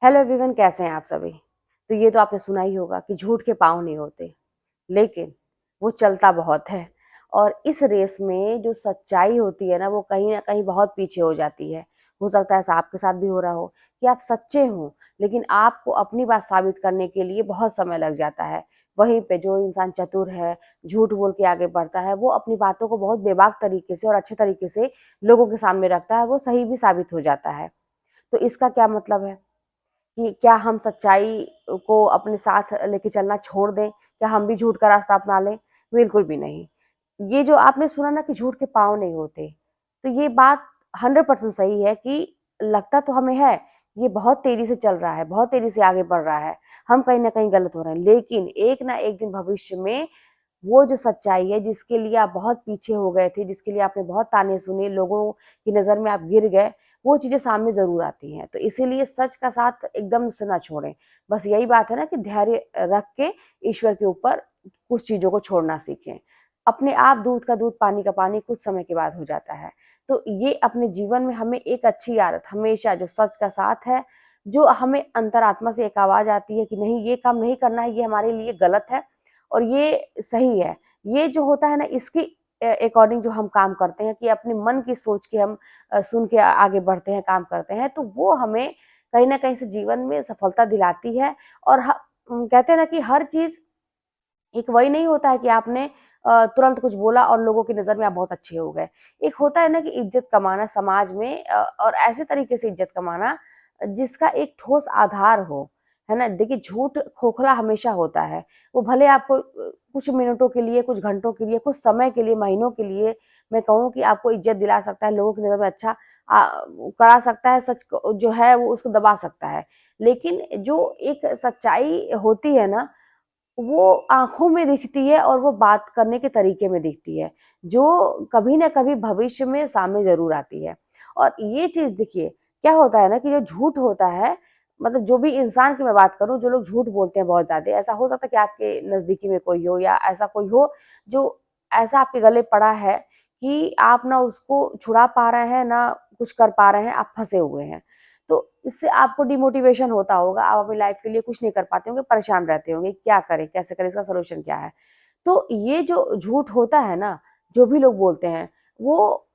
Hello everyone, कैसे हैं आप सभी। तो ये तो आपने सुना ही होगा कि झूठ के पाँव नहीं होते, लेकिन वो चलता बहुत है। और इस रेस में जो सच्चाई होती है ना, वो कहीं न कहीं बहुत पीछे हो जाती है। हो सकता है ऐसा आपके साथ भी हो रहा हो कि आप सच्चे हों, लेकिन आपको अपनी बात साबित करने के लिए बहुत समय लग जाता है। वहीं पे जो इंसान चतुर है, झूठ बोल के आगे बढ़ता है, वो अपनी बातों को बहुत बेबाक तरीके से और अच्छे तरीके से लोगों के सामने रखता है, वो सही भी साबित हो जाता है। तो इसका क्या मतलब है कि क्या हम सच्चाई को अपने साथ लेके चलना छोड़ दें? क्या हम भी झूठ का रास्ता अपना लें? बिल्कुल भी नहीं। ये जो आपने सुना ना कि झूठ के पाँव नहीं होते, तो ये बात 100% सही है कि लगता तो हमें है, ये बहुत तेज़ी से चल रहा है, बहुत तेज़ी से आगे बढ़ रहा है, हम कहीं न कहीं गलत हो रहे हैं। लेकिन एक ना एक दिन भविष्य में वो जो सच्चाई है जिसके लिए आप बहुत पीछे हो गए थे, जिसके लिए आपने बहुत ताने सुने, लोगों की नज़र में आप गिर गए, वो चीज़ें सामने ज़रूर आती हैं। तो इसीलिए सच का साथ एकदम से ना छोड़ें। बस यही बात है ना कि धैर्य रख के ईश्वर के ऊपर कुछ चीज़ों को छोड़ना सीखें। अपने आप दूध का दूध, पानी का पानी कुछ समय के बाद हो जाता है। तो ये अपने जीवन में हमें एक अच्छी आदत हमेशा जो सच का साथ है, जो हमें अंतरात्मा से एक आवाज़ आती है कि नहीं ये काम नहीं करना है, ये हमारे लिए गलत है और ये सही है। ये जो होता है ना इसकी अकॉर्डिंग जो हम काम करते हैं कि अपने मन की सोच के हम सुन के आगे बढ़ते हैं, काम करते हैं, तो वो हमें कहीं न कहीं से जीवन में सफलता दिलाती है। और कहते हैं ना कि हर चीज़ एक वही नहीं होता है कि आपने तुरंत कुछ बोला और लोगों की नज़र में आप बहुत अच्छे हो गए। एक होता है ना कि इज़्ज़त कमाना समाज में और ऐसे तरीके से इज़्ज़त कमाना जिसका एक ठोस आधार हो, है ना? देखिए झूठ खोखला हमेशा होता है। वो भले आपको कुछ मिनटों के लिए, कुछ घंटों के लिए, कुछ समय के लिए, महीनों के लिए मैं कहूँ कि आपको इज़्ज़त दिला सकता है, लोगों की नज़र में अच्छा करा सकता है, सच को जो है वो उसको दबा सकता है। लेकिन जो एक सच्चाई होती है ना वो आँखों में दिखती है और वो बात करने के तरीके में दिखती है, जो कभी न कभी भविष्य में सामने ज़रूर आती है। और ये चीज़ देखिए, क्या होता है ना कि जो झूठ होता है, मतलब जो भी इंसान की मैं बात करूँ, जो लोग झूठ बोलते हैं बहुत ज़्यादा, ऐसा हो सकता है कि आपके नज़दीकी में कोई हो या ऐसा कोई हो, जो ऐसा आपके गले पड़ा है कि आप ना उसको छुड़ा पा रहे हैं, ना कुछ कर पा रहे हैं, आप फँसे हुए हैं। तो इससे आपको डिमोटिवेशन होता होगा, आप अपनी लाइफ के लिए कुछ नहीं कर पाते होंगे, परेशान रहते होंगे, क्या करें, कैसे करें, इसका सॉल्यूशन क्या है? तो ये जो झूठ होता है ना, जो भी लोग बोलते हैं, वो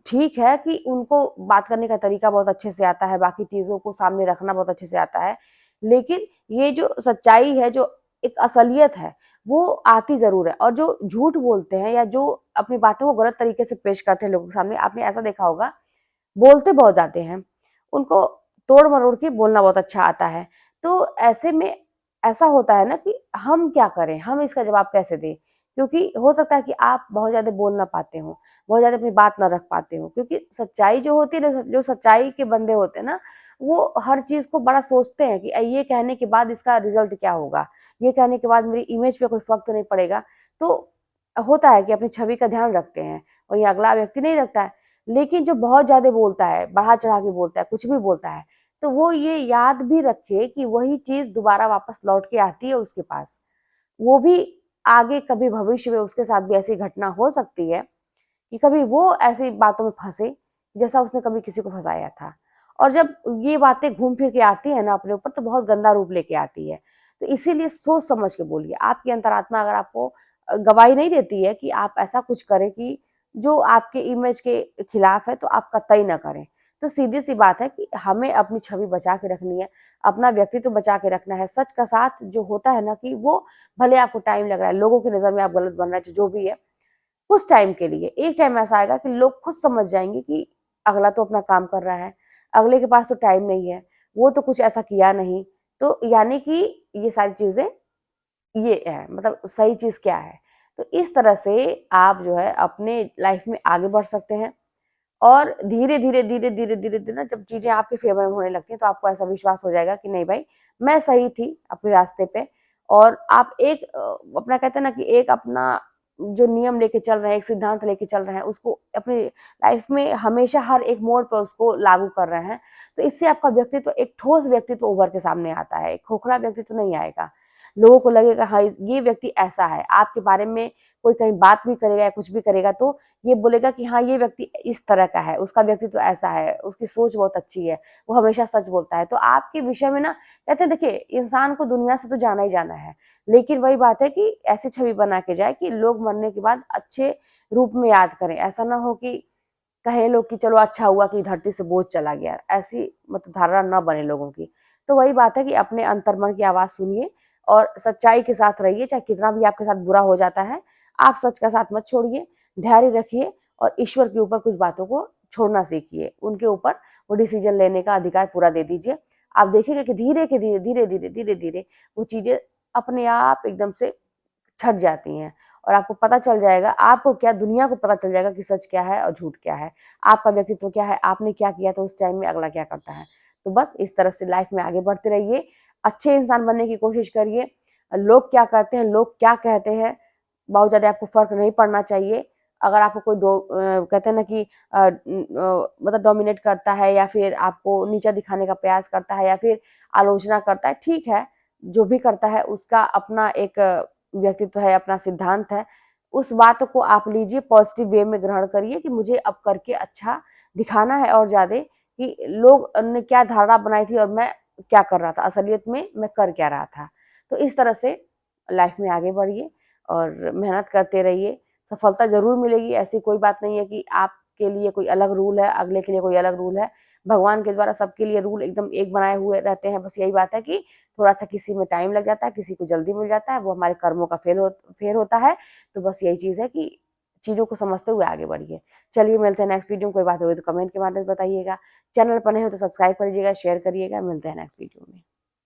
ठीक है कि उनको बात करने का तरीका बहुत अच्छे से आता है, बाकी चीज़ों को सामने रखना बहुत अच्छे से आता है। लेकिन ये जो सच्चाई है, जो एक असलियत है, वो आती ज़रूर है और जो झूठ बोलते हैं या जो अपनी बातों को गलत तरीके से पेश करते हैं लोगों के सामने, आपने ऐसा देखा होगा, बोलते बहुत जाते हैं, उनको तोड़-मरोड़ के बोलना बहुत अच्छा आता है। तो ऐसे में ऐसा होता है ना कि हम क्या करें? हम इसका जवाब कैसे दें? क्योंकि हो सकता है कि आप बहुत ज़्यादा बोल ना पाते हो, बहुत ज़्यादा अपनी बात ना रख पाते हो क्योंकि सच्चाई जो होती है ना, जो सच्चाई के बंदे होते हैं ना, वो हर चीज़ को बड़ा सोचते हैं कि ये कहने के बाद इसका रिज़ल्ट क्या होगा? ये कहने के बाद मेरी इमेज पे कोई फ़र्क तो नहीं पड़ेगा? तो होता है कि अपनी छवि का ध्यान रखते हैं और ये अगला व्यक्ति नहीं रखता है। लेकिन जो बहुत ज़्यादा बोलता है, बढ़ा-चढ़ा के बोलता है, कुछ भी बोलता है, तो वो ये याद भी रखे कि वही चीज़ दोबारा वापस लौट के आती है उसके पास। वो भी आगे कभी भविष्य में उसके साथ भी ऐसी घटना हो सकती है कि कभी वो ऐसी बातों में फँसे, जैसा उसने कभी किसी को फँसाया था। और जब ये बातें घूम फिर के आती हैं ना अपने ऊपर तो बहुत गंदा रूप लेके आती है। तो इसीलिए सोच समझ के बोलिए। आपकी अंतरात्मा अगर आपको गवाही नहीं देती है कि आप ऐसा कुछ करें कि जो आपके इमेज के खिलाफ है तो आप कतई ना करें। तो सीधी-सी बात है कि हमें अपनी छवि बचा के रखनी है, अपना व्यक्तित्व बचा के रखना है। सच का साथ जो होता है ना कि वो भले आपको टाइम लग रहा है, लोगों की नज़र में आप गलत बन रहे हैं, जो भी है, कुछ टाइम के लिए, एक टाइम ऐसा आएगा कि लोग खुद समझ जाएँगे कि अगला तो अपना काम कर रहा है, अगले के पास तो टाइम नहीं है, वो तो कुछ ऐसा किया नहीं। तो यानी कि ये सारी चीज़ें ये है, मतलब सही चीज़ क्या है? तो इस तरह से आप जो है अपने लाइफ में आगे बढ़ सकते हैं और धीरे-धीरे, धीरे-धीरे, धीरे-धीरे ना जब चीज़ें आपके फ़ेवर में होने लगती हैं, तो आपको ऐसा विश्वास हो जाएगा कि नहीं भाई, मैं सही थी अपने रास्ते पे और आप एक अपना कहते हैं ना कि एक अपना जो नियम लेके चल रहे हैं, एक सिद्धांत लेके चल रहे हैं, उसको अपनी लाइफ़ में हमेशा हर एक मोड़ पे उसको लागू कर रहे हैं, तो इससे आपका व्यक्तित्व एक ठोस व्यक्तित्व उभर के सामने आता है, एक खोखला व्यक्तित्व नहीं आएगा। लोगों को लगेगा हाँ ये व्यक्ति ऐसा है, आपके बारे में कोई कहीं बात भी करेगा या कुछ भी करेगा तो ये बोलेगा कि हाँ ये व्यक्ति इस तरह का है, उसका व्यक्तित्व ऐसा है, उसकी सोच बहुत अच्छी है, वो हमेशा सच बोलता है। तो आपके विषय में ना कहते हैं देखिए इंसान को दुनिया से तो जाना ही जाना है, लेकिन वही बात है कि ऐसी छवि बना के जाए कि लोग मरने के बाद अच्छे रूप में याद करें। ऐसा ना हो कि कहे लोग कि चलो अच्छा हुआ कि धरती से बोझ चला गया, ऐसी मतलब धारणा ना बने लोगों की। तो वही बात है कि अपने अंतर्मन की आवाज़ सुनिए और सच्चाई के साथ रहिए, चाहे कितना भी आपके साथ बुरा हो जाता है, आप सच का साथ मत छोड़िए, धैर्य रखिए और ईश्वर के ऊपर कुछ बातों को छोड़ना सीखिए, उनके ऊपर वो डिसीजन लेने का अधिकार पूरा दे दीजिए। आप देखेंगे कि धीरे-धीरे वो चीज़ें अपने आप एकदम से छँट जाती हैं और आपको पता चल जाएगा, आपको क्या दुनिया को पता चल जाएगा कि सच क्या है और झूठ क्या है, आपका व्यक्तित्व क्या है, आपने क्या किया था उस टाइम में, अगला क्या करता है। तो बस इस तरह से लाइफ में आगे बढ़ते रहिए, अच्छे इंसान बनने की कोशिश करिए। लोग क्या करते हैं, लोग क्या कहते हैं, बहुत ज़्यादा आपको फ़र्क नहीं पड़ना चाहिए। अगर आपको कोई कहते हैं ना कि मतलब डोमिनेट करता है या फिर आपको नीचा दिखाने का प्रयास करता है या फिर आलोचना करता है, ठीक है, जो भी करता है उसका अपना एक व्यक्तित्व है, अपना सिद्धांत है। उस बात को आप लीजिए, पॉजिटिव वे में ग्रहण करिए कि मुझे अब करके अच्छा दिखाना है और ज़्यादा कि लोग ने क्या धारणा बनाई थी और मैं क्या कर रहा था, असलियत में मैं कर क्या रहा था। तो इस तरह से लाइफ में आगे बढ़िए और मेहनत करते रहिए, सफलता ज़रूर मिलेगी, ऐसी कोई बात नहीं है कि आपके लिए कोई अलग रूल है, अगले के लिए कोई अलग रूल है। भगवान के द्वारा सबके लिए रूल एकदम एक बनाए हुए रहते हैं, बस यही बात है कि थोड़ा-सा किसी में टाइम लग जाता है, किसी को जल्दी मिल जाता है, वो हमारे कर्मों का फेर होता है। तो बस यही चीज़ है कि चीज़ों को समझते हुए आगे बढ़िए। चलिए मिलते हैं नेक्स्ट वीडियो में, कोई बात होगी तो कमेंट के माध्यम से बताइएगा। चैनल पर नए हो तो सब्सक्राइब कर लीजिएगा, शेयर करिएगा। मिलते हैं नेक्स्ट वीडियो में।